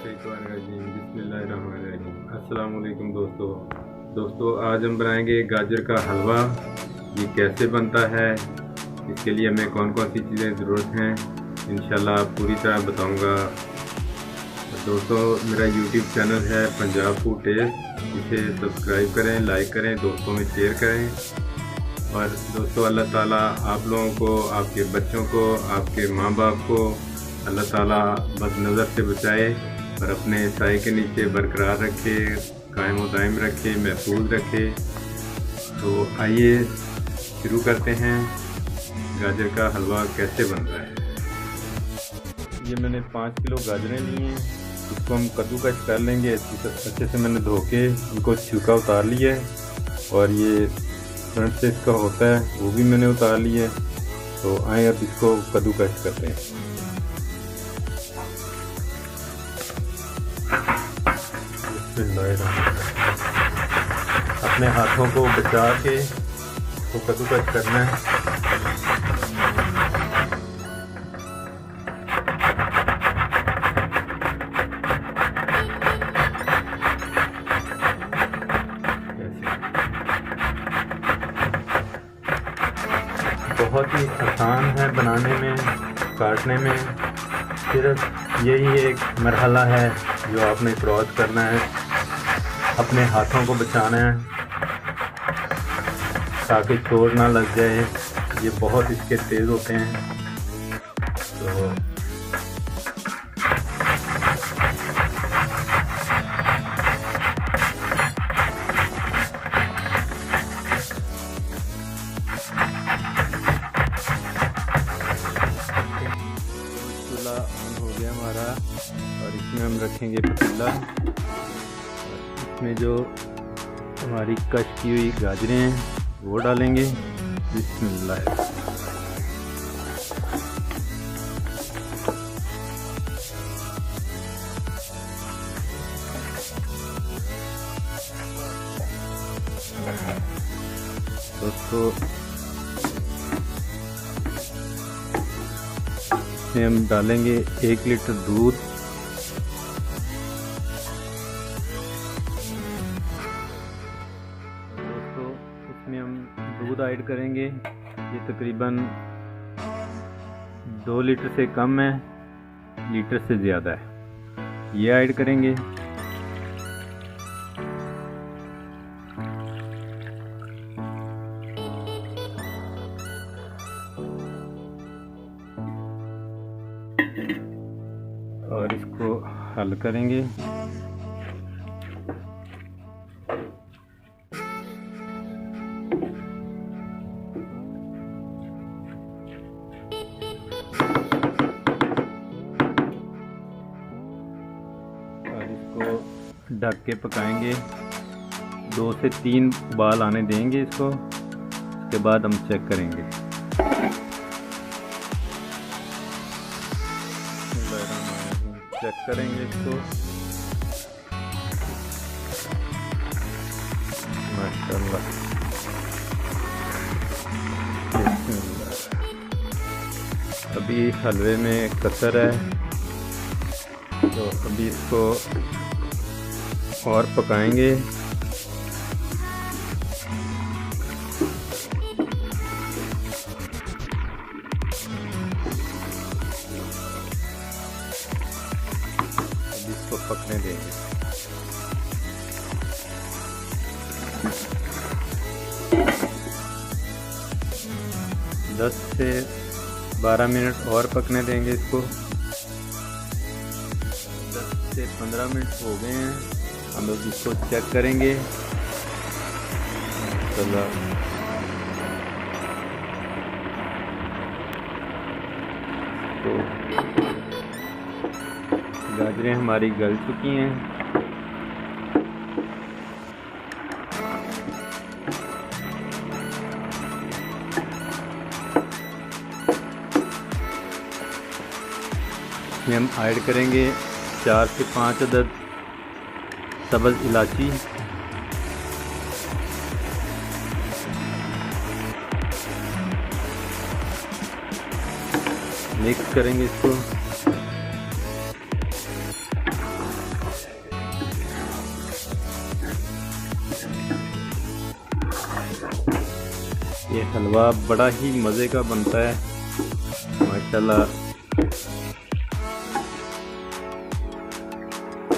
अस्सलाम वालेकुम दोस्तों, आज हम बनाएंगे गाजर का हलवा। ये कैसे बनता है, इसके लिए हमें कौन कौन सी चीज़ें ज़रूरत हैं, इंशाल्लाह पूरी तरह बताऊंगा। दोस्तों, मेरा यूट्यूब चैनल है पंजाब फूड टेस्ट, इसे सब्सक्राइब करें, लाइक करें, दोस्तों में शेयर करें। और दोस्तों, अल्लाह ताला आप लोगों को, आपके बच्चों को, आपके माँ बाप को अल्लाह ताला बदनज़र से बचाए और अपने साए के नीचे बरकरार रखे, कायम व दायम रखे, महफूज रखे। तो आइए शुरू करते हैं गाजर का हलवा कैसे बनता है। ये मैंने 5 किलो गाजरें ली हैं, इसको हम कद्दूकस कर लेंगे। अच्छे से मैंने धो के इनको छिलका उतार लिया है और ये फ्रंट से इसका होता है वो भी मैंने उतार लिया है। तो आए अब इसको कद्दूकस करते हैं। अपने हाथों को बचा के इसको कद्दूकस करना है। बहुत ही आसान है बनाने में, काटने में। सिर्फ यही एक मरहला है जो आपने क्रॉस करना है, अपने हाथों को बचाना है ताकि चोट ना लग जाए। ये बहुत इसके तेज़ होते हैं। तो चूल्हा ऑन हो गया हमारा और इसमें हम रखेंगे पतीला। इसमें जो हमारी कश की हुई गाजरें हैं वो डालेंगे। बिस्मिल्लाह। दोस्तों, इसमें हम डालेंगे 1 लीटर दूध। इसमें हम दूध ऐड करेंगे। ये तकरीबन 2 लीटर से कम है, लीटर से ज़्यादा है। ये ऐड करेंगे। और इसको हल करेंगे। ढक के पकाएंगे। 2 से 3 उबाल आने देंगे इसको। उसके बाद हम चेक करेंगे। चेक करेंगे इसको। माशाल्लाह। अभी हलवे में कसर है, तो अभी इसको और पकाएंगे। इसको पकने देंगे। 10 से 12 मिनट और पकने देंगे इसको। 10 से 15 मिनट हो गए हैं। हम लोग इसको चेक करेंगे। चलो, तो गाजरें हमारी गल चुकी हैं। इसमें हम ऐड करेंगे 4 से 5 अदद सब्ज़ इलायची। मिक्स करेंगे इसको। हलवा बड़ा ही मज़े का बनता है माशाल्लाह।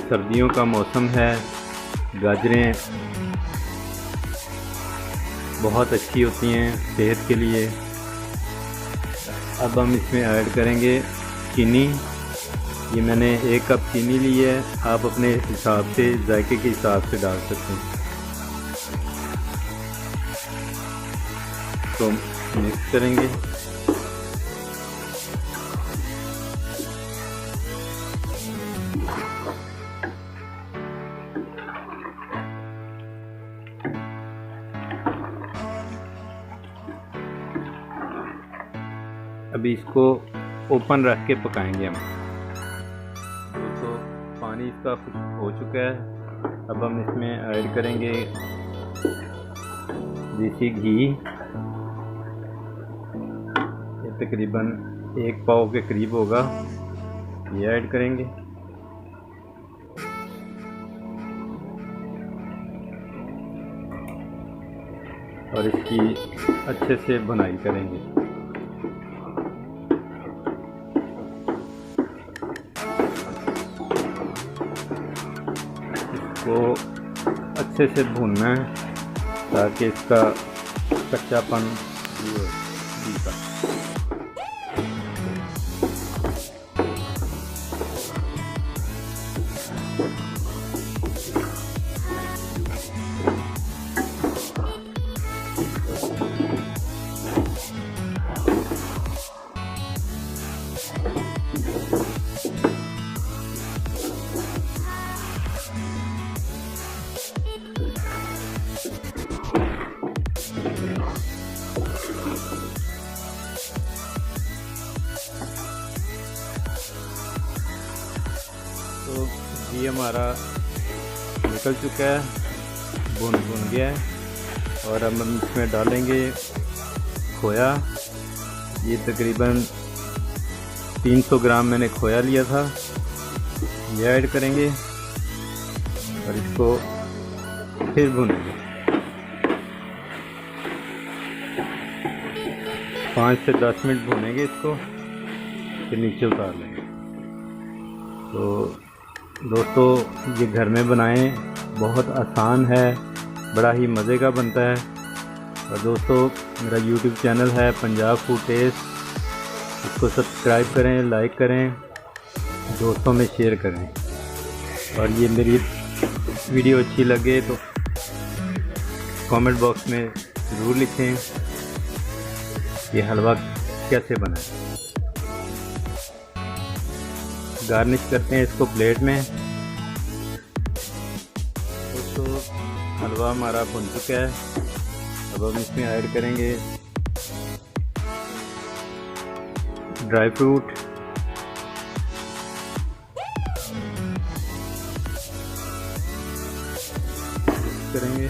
सर्दियों का मौसम है, गाजरें बहुत अच्छी होती हैं सेहत के लिए। अब हम इसमें ऐड करेंगे चीनी। ये मैंने 1 कप चीनी ली है, आप अपने हिसाब से जायके के हिसाब से डाल सकते हैं। तो मिक्स करेंगे। अभी इसको ओपन रख के पकाएंगे हम। तो पानी इसका हो चुका है। अब हम इसमें ऐड करेंगे देसी घी। ये तकरीबन 1 पाव के करीब होगा, ये ऐड करेंगे। और इसकी अच्छे से भुनाई करेंगे। इसको अच्छे से भूनना है ताकि इसका कच्चापन दिखा। तो घी हमारा निकल चुका है, भुन गया है। और अब हम इसमें डालेंगे खोया। ये तकरीबन 300 ग्राम मैंने खोया लिया था, ये ऐड करेंगे और इसको फिर भुनेंगे। 5 से 10 मिनट भुनेंगे इसको, फिर नीचे उतार लेंगे। तो दोस्तों ये घर में बनाएं, बहुत आसान है, बड़ा ही मज़े का बनता है। और दोस्तों मेरा YouTube चैनल है पंजाब फूड टेस्ट, इसको सब्सक्राइब करें, लाइक करें, दोस्तों में शेयर करें। और ये मेरी वीडियो अच्छी लगे तो कमेंट बॉक्स में ज़रूर लिखें ये हलवा कैसे बना। गार्निश करते हैं इसको प्लेट में। दोस्तों हलवा हमारा बन चुका है। अब हम इसमें ऐड करेंगे ड्राई फ्रूट, करेंगे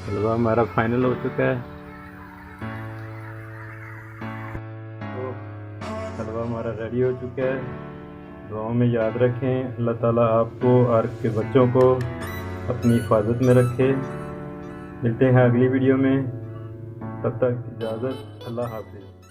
हलवा हमारा फाइनल हो चुका है। तो हलवा हमारा रेडी हो चुका है। दुआओं में याद रखें, अल्लाह ताला आपको और आपके बच्चों को अपनी हिफाजत में रखे। मिलते हैं अगली वीडियो में, तब तक इजाज़त, अल्लाह हाफ़िज़।